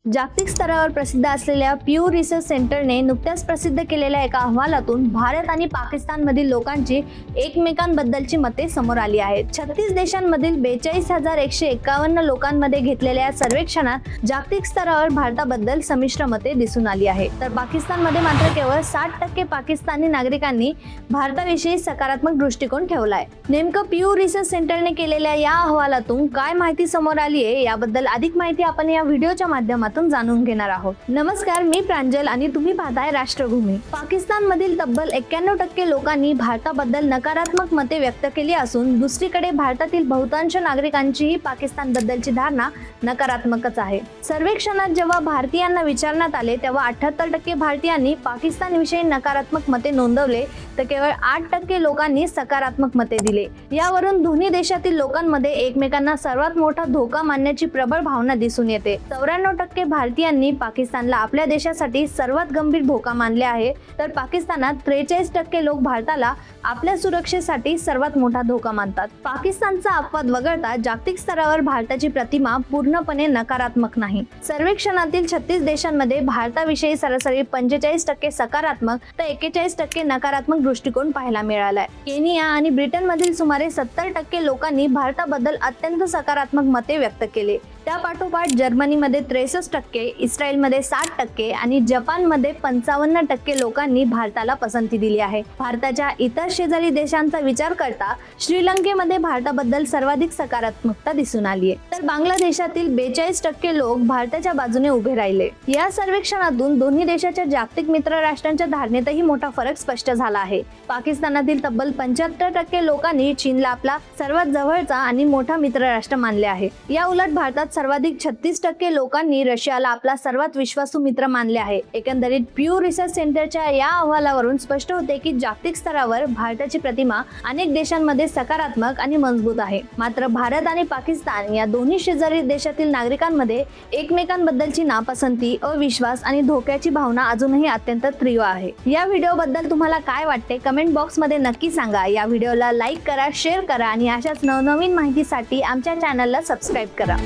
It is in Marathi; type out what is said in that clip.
जागतिक स्तरावर प्रसिद्ध असलेल्या प्यू रिसर्च सेंटरने नुकत्याच प्रसिद्ध केलेल्या एका अहवालातून भारत आणि पाकिस्तानमधील लोकांची एकमेकांबद्दलची मते समोर आली आहेत। 36 देशांमधील 42,151 लोकांमध्ये घेतलेल्या या सर्वेक्षणात जागतिक स्तरावर भारताबद्दल संमिश्र मते दिसून आली आहेत, तर पाकिस्तानमध्ये मात्र केवळ 60% पाकिस्तानी नागरिकांनी भारताविषयी सकारात्मक दृष्टिकोन ठेवलाय। नेमकं प्यू रिसर्च सेंटरने केलेल्या या अहवालातून काय माहिती समोर आली आहे याबद्दल अधिक माहिती आपण या व्हिडिओच्या माध्यमातून जाणून घेणार आहोत। नमस्कार, मी प्रांजल आणि तुम्ही पाहताय राष्ट्रभूमी। पाकिस्तानमधील तब्बल 91% लोकांनी भारताबद्दल नकारात्मक मते व्यक्त केली असून दुसरीकडे भारतातील बहुतांश नागरिकांचीही पाकिस्तानबद्दलची धारणा नकारात्मकच आहे। सर्वेक्षणात जेव्हा भारतीयांना विचारण्यात आले तेव्हा 78% भारतीयांनी पाकिस्तानविषयी नकारात्मक मते नोंदवले, तर केवळ 8% लोकांनी सकारात्मक मते दिले। यावरून दोन्ही देशातील लोकांमध्ये एकमेकांना सर्वात मोठा धोका मानण्याची प्रबळ भावना दिसून येते। 94% भारतीयांनी पाकिस्तानला आपल्या देशासाठी सर्वात गंभीर धोका मानले आहे, तर पाकिस्तानात 43% लोक भारताला आपल्या सुरक्षेसाठी सर्वात मोठा धोका मानतात। पाकिस्तानचा अपवाद वगळता जागतिक स्तरावर भारताची प्रतिमा पूर्णपणे नकारात्मक नाही। सर्वेक्षणातील 36 देशांमध्ये भारताविषयी सरासरी 45% सकारात्मक तर 41% नकारात्मक दृष्टिकोन पाहायला मिळालाय। केनिया आणि ब्रिटनमधील सुमारे 70% लोकांनी भारताबद्दल अत्यंत सकारात्मक मते व्यक्त केले। त्यापाठोपाठ जर्मनीमध्ये 63%, इस्रायलमध्ये 60% आणि जपानमध्ये 55% लोकांनी भारताला पसंती दिली आहे। भारताच्या इतर शेजारी देशांचा विचार करता श्रीलंकेमध्ये भारताबद्दल सर्वाधिक सकारात्मकता दिसून आली आहे, तर बांगलादेशातील 42% लोक भारताच्या बाजूने उभे राहिले। या सर्वेक्षणातून दोन्ही देशाच्या जागतिक मित्र राष्ट्रांच्या धारणेतही मोठा फरक स्पष्ट झाला आहे। पाकिस्तानातील तब्बल 75% लोकांनी चीनला आपला सर्वात जवळचा आणि मोठा मित्र राष्ट्र मानले आहे। या उलट भारतात सर्वाधिक 36% लोकांनी रशियाला आपला सर्वात विश्वासू मित्र मानले आहे। एकंदरीत प्यू रिसर्च सेंटरच्या या अहवालावरून स्पष्ट होते की जागतिक स्तरावर भारताची प्रतिमा अनेक देशांमध्ये सकारात्मक आणि मजबूत आहे। मात्र भारत आणि पाकिस्तान या दोन्ही शेजारी देशातील नागरिकांमध्ये एकमेकांबद्दलची नापसंती, अविश्वास आणि धोक्याची भावना अजूनही अत्यंत तीव्र आहे। या व्हिडिओबद्दल तुम्हाला काय वाटते कमेंट बॉक्समध्ये नक्की सांगा। या व्हिडिओला लाईक करा, शेअर करा आणि अशाच नवनवीन माहितीसाठी आमच्या चॅनलला सबस्क्राईब करा।